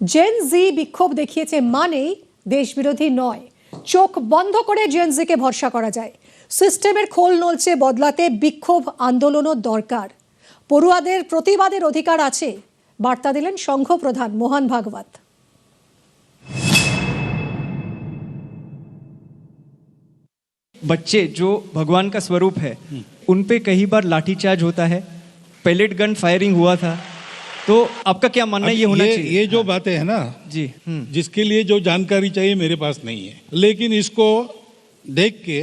Gen জি বিক্ষোভ দেখিয়েছে মানেই দেশবিরোধী নয়। চোখ বন্ধ করে জেন জিকে ভরসা করা যায়। সিস্টেমের খোল নলচে বদলাতে বিক্ষোভ আন্দোলনও দরকার। পড়ুয়াদের প্রতিবাদের অধিকার আছে, বার্তা দিলেন সংঘ প্রধান মোহন ভাগবত। बच्चे जो भगवान का स्वरूप है उन पे कई बार लाठीचार्ज होता है, पैलेट गन फायरिंग हुआ था, तो आपका क्या मानना है ये होना चाहिए? ये जो बातें है ना जी, जिसके लिए जो जानकारी चाहिए मेरे पास नहीं है, लेकिन इसको देख के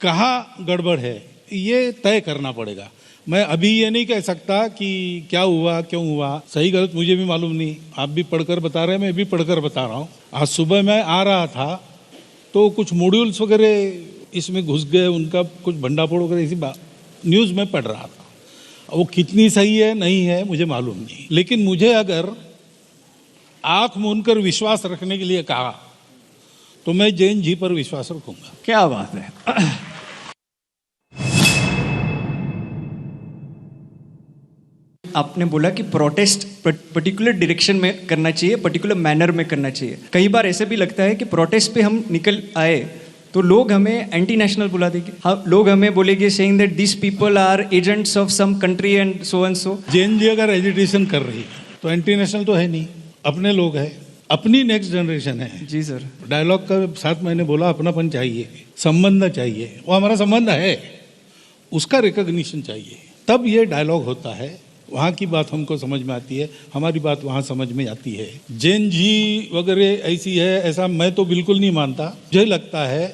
कहाँ गड़बड़ है ये तय करना पड़ेगा। मैं अभी ये नहीं कह सकता कि क्या हुआ क्यों हुआ, सही गलत मुझे भी मालूम नहीं। आप भी पढ़कर बता रहे हैं, मैं भी पढ़कर बता रहा हूँ। आज सुबह मैं आ रहा था तो कुछ मॉड्यूल्स वगैरह इसमें घुस गए, उनका कुछ भंडाफोड़ वगैरह इसी न्यूज़ में पढ़ रहा था। वो कितनी सही है नहीं है मुझे मालूम नहीं, लेकिन मुझे अगर आंख मूंदकर विश्वास रखने के लिए कहा तो मैं जैन जी पर विश्वास रखूंगा। क्या बात है। आपने बोला कि प्रोटेस्ट पर्टिकुलर डायरेक्शन में करना चाहिए, पर्टिकुलर मैनर में करना चाहिए। कई बार ऐसे भी लगता है कि प्रोटेस्ट पे हम निकल आए तो लोग हमें एंटी नेशनल बुला देंगे, लोग हमें बोलेंगे saying that this people are agents of some country and so. Jain ji अगर एजिटेशन कर रही है तो एंटी नेशनल तो है नहीं, अपने लोग हैं, अपनी नेक्स्ट जनरेशन है। जी सर, डायलॉग का साथ मैंने बोला अपनापन चाहिए, संबंध चाहिए, वो हमारा संबंध है, उसका रिकॉग्निशन चाहिए, तब ये डायलॉग होता है। वहाँ की बात हमको समझ में आती है, हमारी बात वहाँ समझ में आती है। जैन जी वगैरह ऐसी है ऐसा मैं तो बिल्कुल नहीं मानता। मुझे लगता है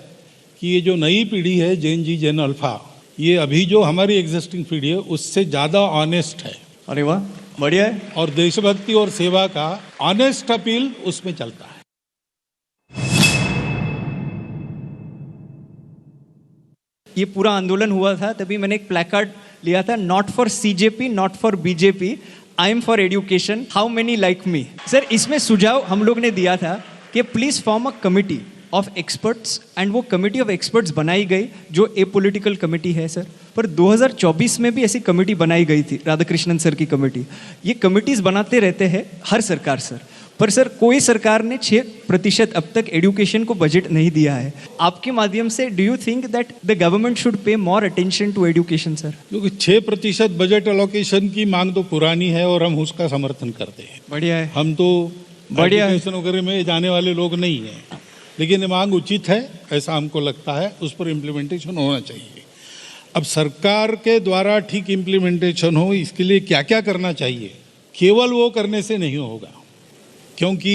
कि ये जो नई पीढ़ी है जैन जी जैन अल्फा, ये अभी जो हमारी एग्जिस्टिंग पीढ़ी है उससे ज़्यादा ऑनेस्ट है। अरे वाह, बढ़िया है। और देशभक्ति और सेवा का ऑनेस्ट अपील उसमें चलता है। ये पूरा आंदोलन हुआ था तभी मैंने एक प्लैकार्ड लिया था, not for CJP, not for BJP, I am for education, how many like me. Sir इसमें सुझाव हम लोग ने दिया था कि please form a committee of experts, and वो कमिटी ऑफ एक्सपर्ट्स बनाई गई जो ए पॉलिटिकल कमिटी है सर। पर 2024 में भी ऐसी कमिटी बनाई गई थी, राधाकृष्णन सर की कमिटी। ये कमिटीज बनाते रहते हैं हर सरकार सर, पर सर कोई सरकार ने 6% अब तक एजुकेशन को बजट नहीं दिया है। आपके माध्यम से do you think that the government should pay more attention to education sir? क्योंकि 6% बजट एलोकेशन की मांग तो पुरानी है और हम उसका समर्थन करते हैं। बढ़िया है, हम तो बढ़िया है। एजुकेशन वगैरह में जाने वाले लोग नहीं हैं, लेकिन ये मांग उचित है ऐसा हमको लगता है, उस पर इम्प्लीमेंटेशन होना चाहिए। अब सरकार के द्वारा ठीक इम्प्लीमेंटेशन हो इसके लिए क्या क्या करना चाहिए, केवल वो करने से नहीं होगा, क्योंकि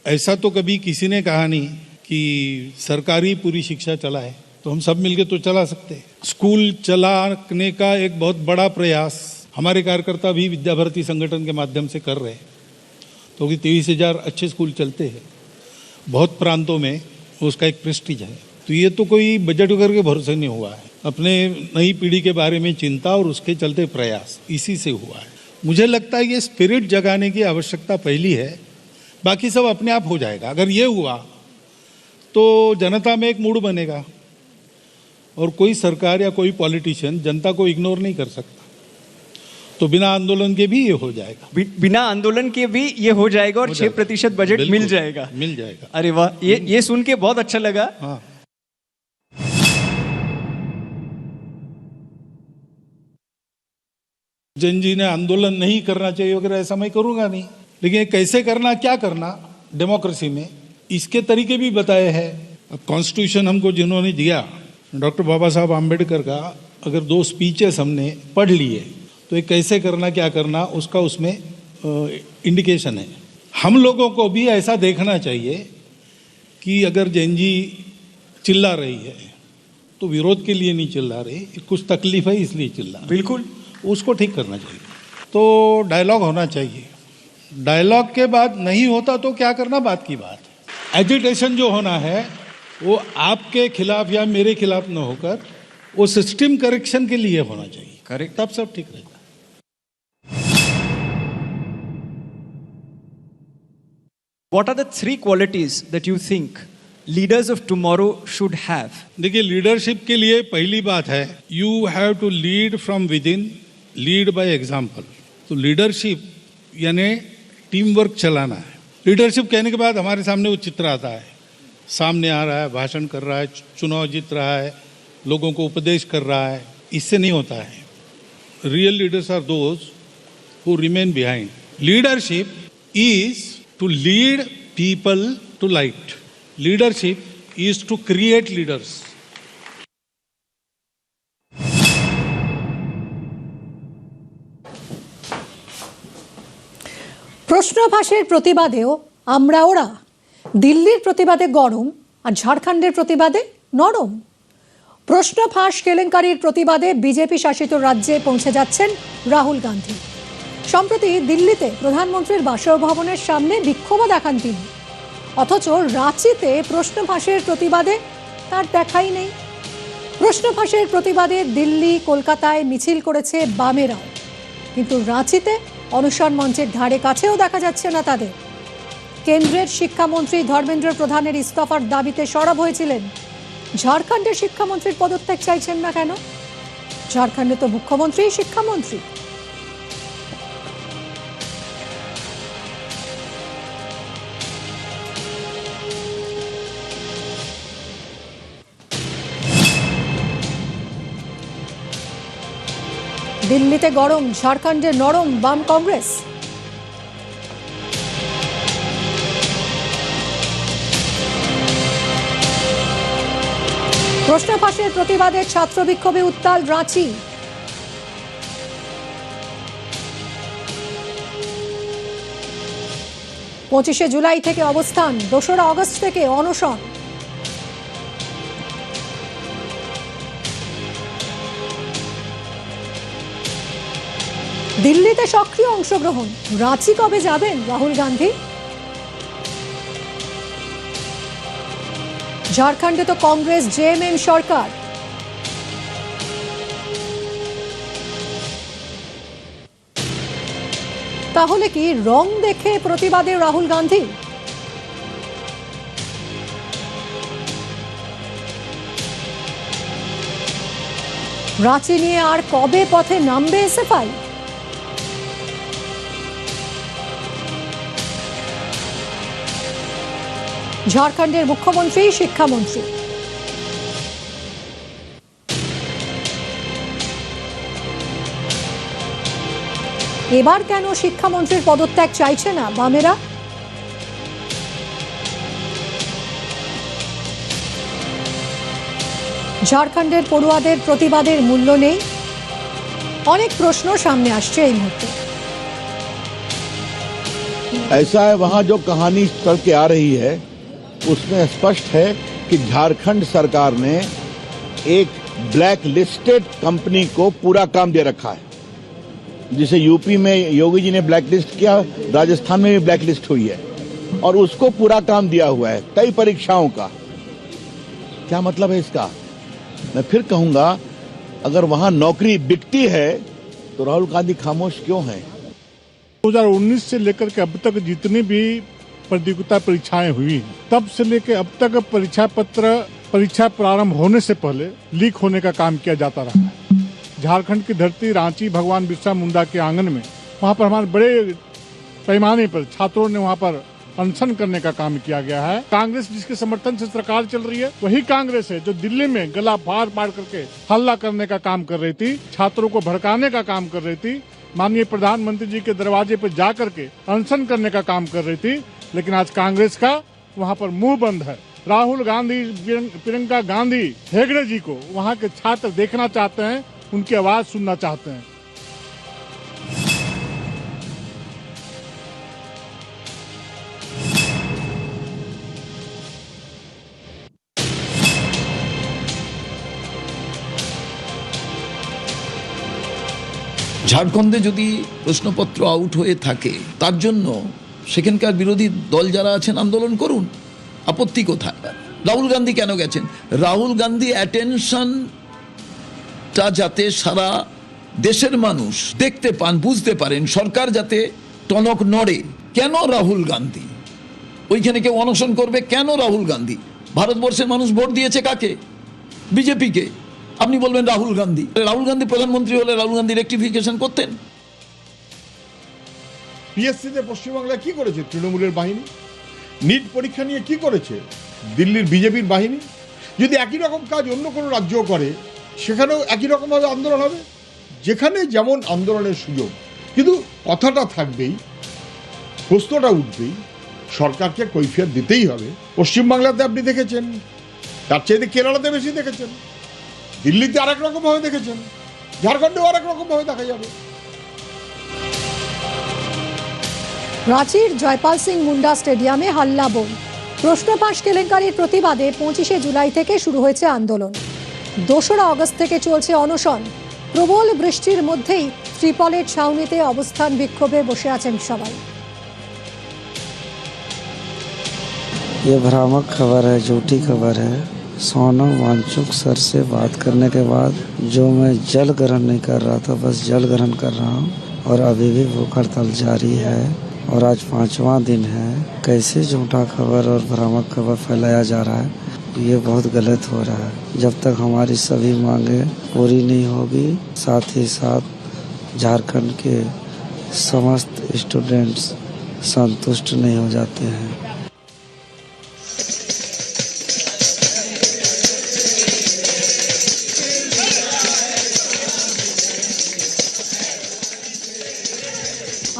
ऐसा तो कभी किसी ने कहा नहीं कि सरकारी पूरी शिक्षा चलाए, तो हम सब मिलके तो चला सकते हैं। स्कूल चलाने का एक बहुत बड़ा प्रयास हमारे कार्यकर्ता भी विद्या भारती संगठन के माध्यम से कर रहे हैं, तो 23,000 अच्छे स्कूल चलते हैं बहुत प्रांतों में, उसका एक प्रेस्टीज है। तो ये तो कोई बजट वगैरह के भरोसे नहीं हुआ है, अपने नई पीढ़ी के बारे में चिंता और उसके चलते प्रयास इसी से हुआ है। मुझे लगता है ये स्पिरिट जगाने की आवश्यकता पहली है, बाकी सब अपने आप हो जाएगा। अगर ये हुआ तो जनता में एक मूड बनेगा और कोई सरकार या कोई पॉलिटिशियन जनता को इग्नोर नहीं कर सकता, तो बिना आंदोलन के भी ये हो जाएगा। बिना आंदोलन के भी ये हो जाएगा और 6% बजट मिल जाएगा। अरे वाह, ये सुन के बहुत अच्छा लगा। हाँ। जैन जी ने आंदोलन नहीं करना चाहिए वगैरह ऐसा मैं करूंगा नहीं, लेकिन कैसे करना क्या करना डेमोक्रेसी में इसके तरीके भी बताए हैं। अब कॉन्स्टिट्यूशन हमको जिन्होंने दिया डॉक्टर बाबा साहब आम्बेडकर का, अगर 2 स्पीचेस हमने पढ़ लिए तो ये कैसे करना क्या करना उसका उसमें इंडिकेशन है। हम लोगों को भी ऐसा देखना चाहिए कि अगर जैन जी चिल्ला रही है तो विरोध के लिए नहीं चिल्ला रही, कुछ तकलीफ है इसलिए चिल्ला, बिल्कुल उसको ठीक करना चाहिए। तो डायलॉग होना चाहिए, डायलॉग के बाद नहीं होता तो क्या करना बात की बात है। एजिटेशन जो होना है वो आपके खिलाफ या मेरे खिलाफ न होकर वो सिस्टम करेक्शन के लिए होना चाहिए, करेक्ट, तब सब ठीक रहेगा। What are the 3 qualities that you think leaders of tomorrow should have? देखिए, लीडरशिप के लिए पहली बात है you have to lead from within, lead by example. तो लीडरशिप यानी टीम वर्क चलाना है। लीडरशिप कहने के बाद हमारे सामने वो चित्र आता है, सामने आ रहा है, भाषण कर रहा है, चुनाव जीत रहा है, लोगों को उपदेश कर रहा है। इससे नहीं होता है। Real leaders are those who remain behind. Leadership is to lead people to light. Leadership is to create leaders. প্রশ্নফাঁসের প্রতিবাদেও আমরা ওরা, দিল্লির প্রতিবাদে গরম আর ঝাড়খণ্ডের প্রতিবাদে নরম। প্রশ্নফাঁস কেলেঙ্কারির প্রতিবাদে বিজেপি শাসিত রাজ্যে পৌঁছে যাচ্ছেন রাহুল গান্ধী। সম্প্রতি দিল্লিতে প্রধানমন্ত্রীর বাসভবনের সামনে বিক্ষোভও দেখান তিনি, অথচ রাঁচিতে প্রশ্নফাঁসের প্রতিবাদে তার দেখাই নেই। প্রশ্নফাঁসের প্রতিবাদে দিল্লি, কলকাতায় মিছিল করেছে বামেরাও, কিন্তু রাঁচিতে অনশন মঞ্চের ধারে কাছেও দেখা যাচ্ছে না তাদের। কেন্দ্রের শিক্ষামন্ত্রী ধর্মেন্দ্র প্রধানের ইস্তফার দাবিতে সরব হয়েছিলেন। ঝাড়খণ্ডের শিক্ষামন্ত্রীর পদত্যাগ চাইছেন না কেন? ঝাড়খণ্ডে তো মুখ্যমন্ত্রী শিক্ষামন্ত্রী। দিল্লিতে গরম, ঝাড়খণ্ডে নরম বাম কংগ্রেস। প্রশ্নফাঁসের প্রতিবাদে ছাত্র বিক্ষোভে উত্তাল রাঁচি। 25শে জুলাই থেকে অবস্থান, 2রা আগস্ট থেকে অনশন। দিল্লিতে সক্রিয় অংশগ্রহণ, রাঁচি কবে যাবেন রাহুল গান্ধী? ঝাড়খণ্ডে তো কংগ্রেস জেএমএম সরকার। তাহলে কি রং দেখে প্রতিবাদে রাহুল গান্ধী? রাঁচি নিয়ে আর কবে পথে নামবে এসএফআই? ঝাড়খণ্ডের মুখ্যমন্ত্রী শিক্ষামন্ত্রী। এবার কেন শিক্ষামন্ত্রীর পদত্যাগ চাইছে না বামেরা? ঝাড়খণ্ডের পড়ুয়াদের প্রতিবাদের মূল্য নেই, অনেক প্রশ্ন সামনে আসছে এই মুহূর্তে। ऐसा है, वहां जो कहानी चल के आ रही है उसमें स्पष्ट है कि झारखंड सरकार ने एक ब्लैक लिस्टेड कंपनी को पूरा काम दे रखा है। जिसे यूपी में योगी जी ने ब्लैक लिस्ट किया, राजस्थान में भी ब्लैक लिस्ट हुई है और उसको पूरा काम दिया हुआ है कई परीक्षाओं का। क्या मतलब है इसका? मैं फिर कहूंगा, अगर वहां नौकरी बिकती है तो राहुल गांधी खामोश क्यों हैं? 2019 से लेकर के अब तक जितनी भी प्रतियोगिता परीक्षाएं हुई हैं, तब से लेकर अब तक परीक्षा प्रारंभ होने से पहले लीक होने का काम किया जाता रहा है। झारखंड की धरती रांची भगवान बिरसा मुंडा के आंगन में, वहां पर हमारे बड़े पैमाने पर छात्रों ने वहां पर अनशन करने का काम किया गया है। कांग्रेस जिसके समर्थन से सरकार चल रही है, वही कांग्रेस है जो दिल्ली में गला फाड़ फाड़ करके हल्ला करने का काम कर रही थी, छात्रों को भड़काने का काम कर रही थी, माननीय प्रधानमंत्री जी के दरवाजे पर जा करके अनशन करने का काम कर रही थी। लेकिन आज कांग्रेस का वहां पर मुंह बंद है। राहुल गांधी, प्रियंका गांधी हेगड़े जी को वहां के छात्र देखना चाहते हैं, उनकी आवाज सुनना चाहते हैं। ঝাড়খণ্ডে যদি প্রশ্নপত্র আউট হয়ে থাকে, তার জন্য সেখানকার বিরোধী দল যারা আছেন আন্দোলন করুন, আপত্তি কোথায়? রাহুল গান্ধী কেন গেছেন? রাহুল গান্ধী অ্যাটেনশনটা যাতে সারা দেশের মানুষ দেখতে পান, বুঝতে পারেন, সরকার যাতে টনক নড়ে। কেন রাহুল গান্ধী ওইখানে কেউ অনশন করবে? কেন রাহুল গান্ধী? ভারতবর্ষের মানুষ ভোট দিয়েছে কাকে? বিজেপিকে। আপনি বলবেন রাহুল গান্ধী প্রধানমন্ত্রী হলে রাহুল গান্ধী রেকটিফিকেশন করতেন? পিএসসিতে পশ্চিমবাংলায় কি করেছে তৃণমূলের বাহিনী? নিট পরীক্ষা নিয়ে কি করেছে দিল্লির বিজেপির বাহিনী? যদি একই রকম কাজ অন্য কোনো রাজ্য করে সেখানেও একই রকমভাবে আন্দোলন হবে। যেখানে যেমন আন্দোলনের সুযোগ, কিন্তু কথাটা থাকবেই, প্রশ্নটা উঠবেই, সরকারকে কৈফিয়ত দিতেই হবে। পশ্চিমবাংলাতে আপনি দেখেছেন, তার চাইতে কেরালাতে বেশি দেখেছেন, দিল্লিতে আরেক রকমভাবে দেখেছেন, ঝাড়খণ্ডেও আরেক রকমভাবে দেখা যাবে। রাঁচির জয়পাল সিং মুন্ডা স্টেডিয়ামে হাল্লা বোম। প্রশ্ন ফাঁস কেলেঙ্কারির প্রতিবাদে 25শে জুলাই থেকে শুরু হয়েছে আন্দোলন। 2রা আগস্ট থেকে চলছে অনশন। প্রবল বৃষ্টির মধ্যেই ত্রিপলের ছাউনিতে অবস্থান বিক্ষোভে বসে আছেন সবাই। ये भ्रामक खबर है, झूठी खबर है। सोनम वांगचुक सर से बात करने के बाद जो मैं जल ग्रहण नहीं कर रहा था, बस जल ग्रहण कर रहा हूँ और अभी भी भूख हड़ताल जारी है और आज 5वां दिन है। कैसे झूठा खबर और भ्रामक खबर फैलाया जा रहा है, ये बहुत गलत हो रहा है। जब तक हमारी सभी मांगे पूरी नहीं होगी, साथ ही साथ झारखंड के समस्त स्टूडेंट्स संतुष्ट नहीं हो जाते हैं।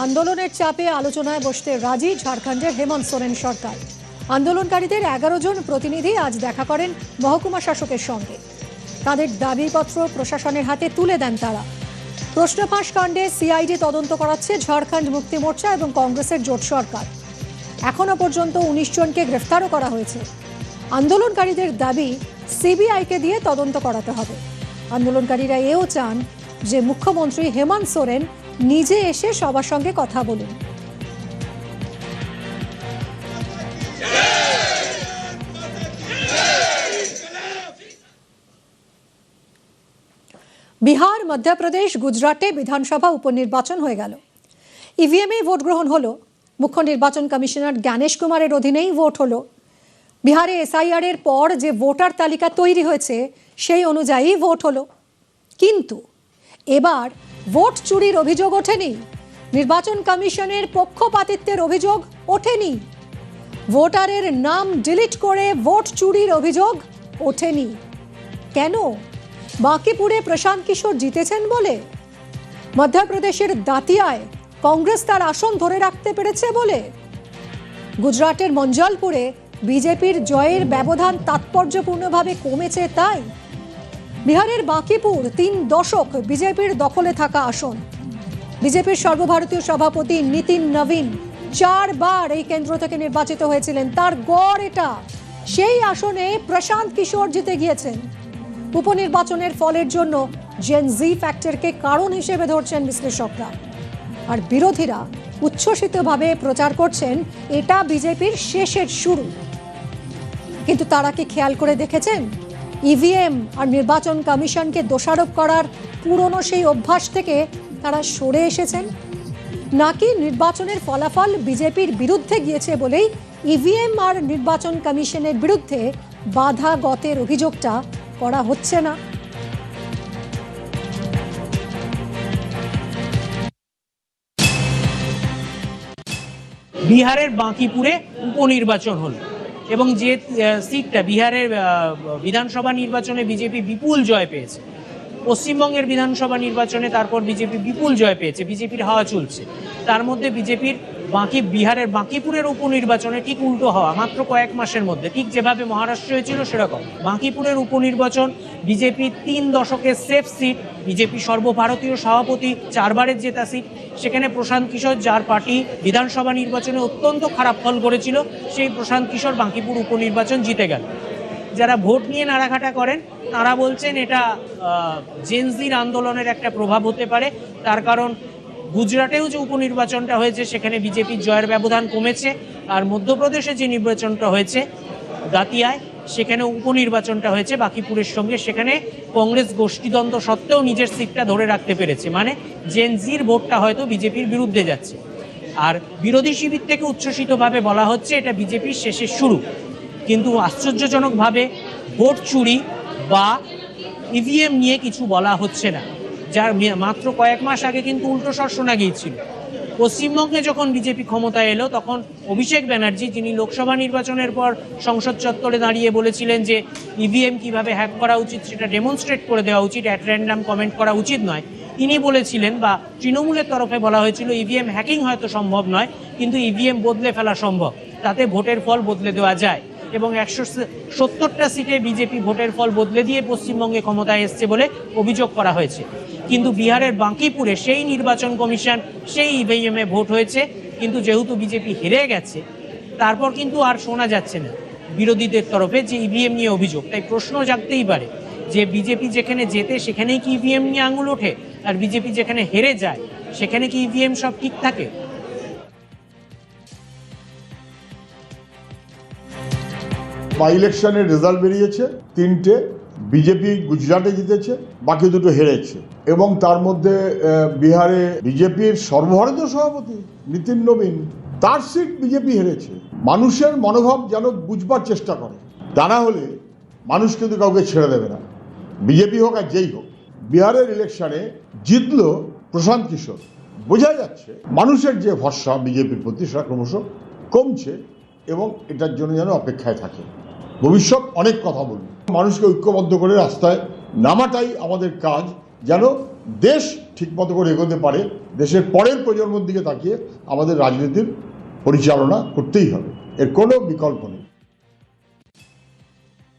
আন্দোলনের চাপে আলোচনায় বসতে রাজি ঝাড়খণ্ডের হেমন্ত সোরেন সরকার। আন্দোলনকারীদের 11 জন প্রতিনিধি আজ দেখা করেন মহকুমা শাসকের সঙ্গে। তাদের দাবিপত্র প্রশাসনের হাতে তুলে দেন তারা। প্রশ্ন ফাঁস কাণ্ডে সিআইডি তদন্ত করাচ্ছে ঝাড়খণ্ড মুক্তি মোর্চা এবং কংগ্রেসের জোট সরকার। এখনো পর্যন্ত 19 জনকে গ্রেফতারও করা হয়েছে। আন্দোলনকারীদের দাবি সিবিআইকে দিয়ে তদন্ত করাতে হবে। আন্দোলনকারীরা এও চান যে মুখ্যমন্ত্রী হেমন্ত সোরেন নিজে এসে সবার সঙ্গে কথা বলুন। বিহার, মধ্যপ্রদেশ, গুজরাটে বিধানসভা উপনির্বাচন হয়ে গেল। ইভিএমে ভোট গ্রহণ হলো। মুখ্য নির্বাচন কমিশনার জ্ঞানেশ কুমারের অধীনেই ভোট হলো। বিহারে এসআইআর এর পর যে ভোটার তালিকা তৈরি হয়েছে সেই অনুযায়ী ভোট হলো। কিন্তু এবার ভোট চুরির অভিযোগ ওঠেনি, নির্বাচন কমিশনের পক্ষপাতিত্বের অভিযোগ ওঠেনি, ভোটারের নাম ডিলিট করে ভোট চুরির অভিযোগ ওঠেনি। কেন? বাঁকিপুরে প্রশান্ত কিশোর জিতেছেন বলে? মধ্যপ্রদেশের দাতিয়ায় কংগ্রেস তার আসন ধরে রাখতে পেরেছে বলে? গুজরাটের মঞ্জলপুরে বিজেপির জয়ের ব্যবধান তাৎপর্যপূর্ণভাবে কমেছে তাই? বিহারের বাঁকিপুর 3 দশক বিজেপির দখলে থাকা আসন। বিজেপির সর্বভারতীয় সভাপতি নীতিন নবীন 4 বার এই কেন্দ্র থেকে নির্বাচিত হয়েছিলেন। তার গড় এটা। সেই আসনে প্রশান্ত কিশোর জিতে গিয়েছেন। উপনির্বাচনের ফলের জন্য জেন জি ফ্যাক্টরকে কারণ হিসেবে ধরছেন বিশ্লেষকরা। আর বিরোধীরা উচ্ছ্বসিতভাবে প্রচার করছেন এটা বিজেপির শেষের শুরু। কিন্তু তারা কি খেয়াল করে দেখেছেন ইভিএম আর নির্বাচন কমিশনকে দোষারোপ করার পুরনো সেই অভ্যাস থেকে তারা সরে এসেছেন? নাকি নির্বাচনের ফলাফল বিজেপির বিরুদ্ধে গিয়েছে বলেই ইভিএম আর নির্বাচন কমিশনের বিরুদ্ধে বাধা গতের অভিযোগটা করা হচ্ছে না? বিহারের বাঁকিপুরে উপনির্বাচন হলো এবং যে সিটটা বিহারের বিধানসভা নির্বাচনে বিজেপি বিপুল জয় পেয়েছে, পশ্চিমবঙ্গের বিধানসভা নির্বাচনে তারপর বিজেপি বিপুল জয় পেয়েছে, বিজেপির হাওয়া চলছে। তার মধ্যে বিজেপির বিহারের বাঁকিপুরের উপনির্বাচনে ঠিক উল্টো হওয়া মাত্র কয়েক মাসের মধ্যে, ঠিক যেভাবে মহারাষ্ট্র হয়েছিল সেরকম বাঁকিপুরের উপনির্বাচন বিজেপির 3 দশকের সেফ সিট, বিজেপি সর্বভারতীয় সভাপতি 4 বারের জেতা সিট। সেখানে প্রশান্ত কিশোর, যার পার্টি বিধানসভা নির্বাচনে অত্যন্ত খারাপ ফল করেছিল, সেই প্রশান্ত কিশোর বাঁকিপুর উপনির্বাচন জিতে গেল। যারা ভোট নিয়ে নাড়াঘাটা করেন তারা বলছেন এটা জেনজির আন্দোলনের একটা প্রভাব হতে পারে। তার কারণ গুজরাটেও যে উপনির্বাচনটা হয়েছে সেখানে বিজেপির জয়ের ব্যবধান কমেছে, আর মধ্যপ্রদেশে যে নির্বাচনটা হয়েছে দাতিয়ায় সেখানে উপনির্বাচনটা হয়েছে বাঁকিপুরের সঙ্গে, সেখানে কংগ্রেস গোষ্ঠীদ্বন্দ্ব সত্ত্বেও নিজের সিটটা ধরে রাখতে পেরেছে। মানে জেনজির ভোটটা হয়তো বিজেপির বিরুদ্ধে যাচ্ছে। আর বিরোধী শিবির থেকে উচ্ছ্বসিতভাবে বলা হচ্ছে এটা বিজেপির শেষের শুরু। কিন্তু আশ্চর্যজনকভাবে ভোট চুরি বা ইভিএম নিয়ে কিছু বলা হচ্ছে না, যার মাত্র কয়েক মাস আগে কিন্তু উল্টো স্বর শোনা গিয়েছিল। পশ্চিমবঙ্গে যখন বিজেপি ক্ষমতায় এলো তখন অভিষেক ব্যানার্জি, যিনি লোকসভা নির্বাচনের পর সংসদ চত্বরে দাঁড়িয়ে বলেছিলেন যে ইভিএম কিভাবে হ্যাক করা উচিত সেটা ডেমনস্ট্রেট করে দেওয়া উচিত, অ্যাট র্যান্ডাম কমেন্ট করা উচিত নয়, তিনি বলেছিলেন, বা তৃণমূলের তরফে বলা হয়েছিল ইভিএম হ্যাকিং হয়তো সম্ভব নয়, কিন্তু ইভিএম বদলে ফেলা সম্ভব, তাতে ভোটের ফল বদলে দেওয়া যায়। এবং 170টা সিটে বিজেপি ভোটের ফল বদলে দিয়ে পশ্চিমবঙ্গে ক্ষমতায় এসছে বলে অভিযোগ করা হয়েছে। কিন্তু বিহারের বাঁকিপুরে সেই নির্বাচন কমিশন সেই ইভিএমে ভোট হয়েছে, কিন্তু যেহেতু বিজেপি হেরে গেছে তারপর কিন্তু আর শোনা যাচ্ছে না বিরোধীদের তরফে যে ইভিএম নিয়ে অভিযোগ। তাই প্রশ্ন জাগতেই পারে যে বিজেপি যেখানে জেতে সেখানেই কি ইভিএম নিয়ে আঙুল ওঠে, আর বিজেপি যেখানে হেরে যায় সেখানে কি ইভিএম সব ঠিক থাকে? বাই ইলেকশনের রেজাল্ট বেরিয়েছে, 3টে বিজেপি গুজরাটে জিতেছে, বাকি 2টো হেরেছে। এবং তার মধ্যে বিহারে বিজেপির সর্বভারতীয় সভাপতি নীতিন নবীন, তার সিট বিজেপি হেরেছে। মানুষের মনোভাব যেন বুঝবার চেষ্টা করে, তা না হলে মানুষ কিন্তু কাউকে ছেড়ে দেবে না, বিজেপি হোক আর যেই হোক। বিহারের ইলেকশনে জিতলো প্রশান্ত কিশোর, বোঝা যাচ্ছে মানুষের যে ভরসা বিজেপির প্রতি সেটা ক্রমশ কমছে, এবং এটার জন্য যেন অপেক্ষায় থাকে। ভবিষ্যৎ অনেক কথা বলবে, মানুষকে ঐক্যবদ্ধ করে রাস্তায় নামাটাই আমাদের কাজ, যেন দেশ ঠিকমতো করে এগোতে পারে। দেশের পরের প্রজন্মের দিকে তাকিয়ে আমাদের রাজনীতির পরিচালনা করতেই হবে, এর কোনো বিকল্প নেই।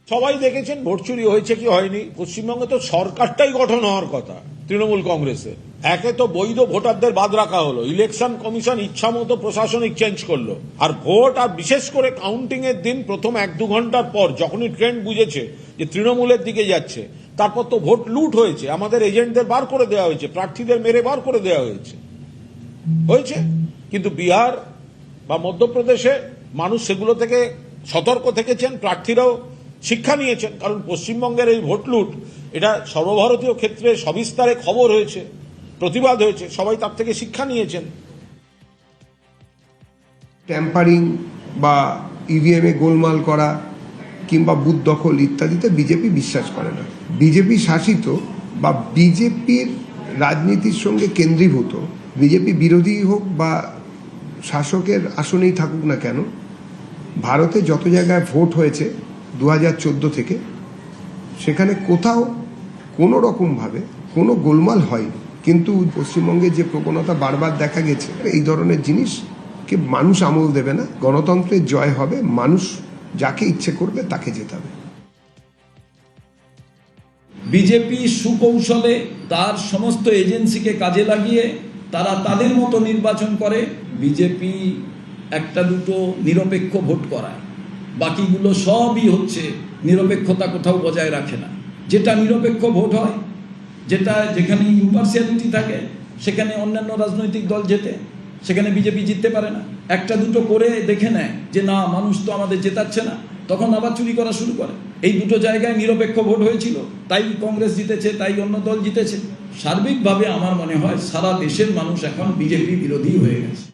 সবাই দেখেছেন ভোট চুরি হয়েছে কি হয়নি। পশ্চিমবঙ্গে তো সরকারটাই গঠন হওয়ার কথা তৃণমূল কংগ্রেসের, একে তো বৈধ ভোটারদের বাদ রাখা হলো, ইলেকশন কমিশন ইচ্ছা মতো প্রশাসনিক চেঞ্জ করলো, আর ভোট আর বিশেষ করে কাউন্টিং এর দিন প্রথম 1-2 ঘন্টার পর যখনই ট্রেন্ড বুঝেছে যে তৃণমূলের দিকে যাচ্ছে, তারপর তো ভোট লুট হয়েছে, আমাদের এজেন্টদের বার করে দেওয়া হয়েছে, প্রার্থীদের মেরে বার করে দেওয়া হয়েছে। কিন্তু বিহার বা মধ্যপ্রদেশে মানুষ সেগুলো থেকে সতর্ক থেকেছেন, প্রার্থীরাও শিক্ষা নিয়েছেন, কারণ পশ্চিমবঙ্গের এই ভোট লুট এটা সর্বভারতীয় ক্ষেত্রে সবিস্তারে খবর হয়েছে, প্রতিবাদ হয়েছে, সবাই তার থেকে শিক্ষা নিয়েছেন। ট্যাম্পারিং বা ইভিএমে গোলমাল করা কিংবা বুথ দখল ইত্যাদিতে বিজেপি বিশ্বাস করে না। বিজেপি শাসিত বা বিজেপির রাজনীতির সঙ্গে কেন্দ্রীভূত, বিজেপি বিরোধী হোক বা শাসকের আসনেই থাকুক না কেন, ভারতে যত জায়গায় ভোট হয়েছে 2014 থেকে, সেখানে কোথাও কোনো রকমভাবে কোনো গোলমাল হয়নি। কিন্তু পশ্চিমবঙ্গে যে প্রবণতা বারবার দেখা গেছে, এই ধরনের জিনিসকে মানুষ আমল দেবে না। গণতন্ত্রের জয় হবে, মানুষ যাকে ইচ্ছে করবে তাকে জেতাবে। বিজেপি সুকৌশলে তার সমস্ত এজেন্সিকে কাজে লাগিয়ে তারা তাদের মতো নির্বাচন করে। বিজেপি 1-2 নিরপেক্ষ ভোট করায়, বাকিগুলো সবই হচ্ছে নিরপেক্ষতা কোথাও বজায় রাখে না। যেটা নিরপেক্ষ ভোট হয়, যেখানে ইম্পার্সিয়ালিটি থাকে, সেখানে অন্যান্য রাজনৈতিক দল জেতে, সেখানে বিজেপি জিততে পারে না। 1-2 করে দেখে নেয় যে না, মানুষ তো আমাদের জেতাচ্ছে না, তখন আবার চুরি করা শুরু করে। এই 2 জায়গায় নিরপেক্ষ ভোট হয়েছিল, তাই কংগ্রেস জিতেছে, তাই অন্য দল জিতেছে। সার্বিকভাবে আমার মনে হয় সারা দেশের মানুষ এখন বিজেপি বিরোধী হয়ে গেছে।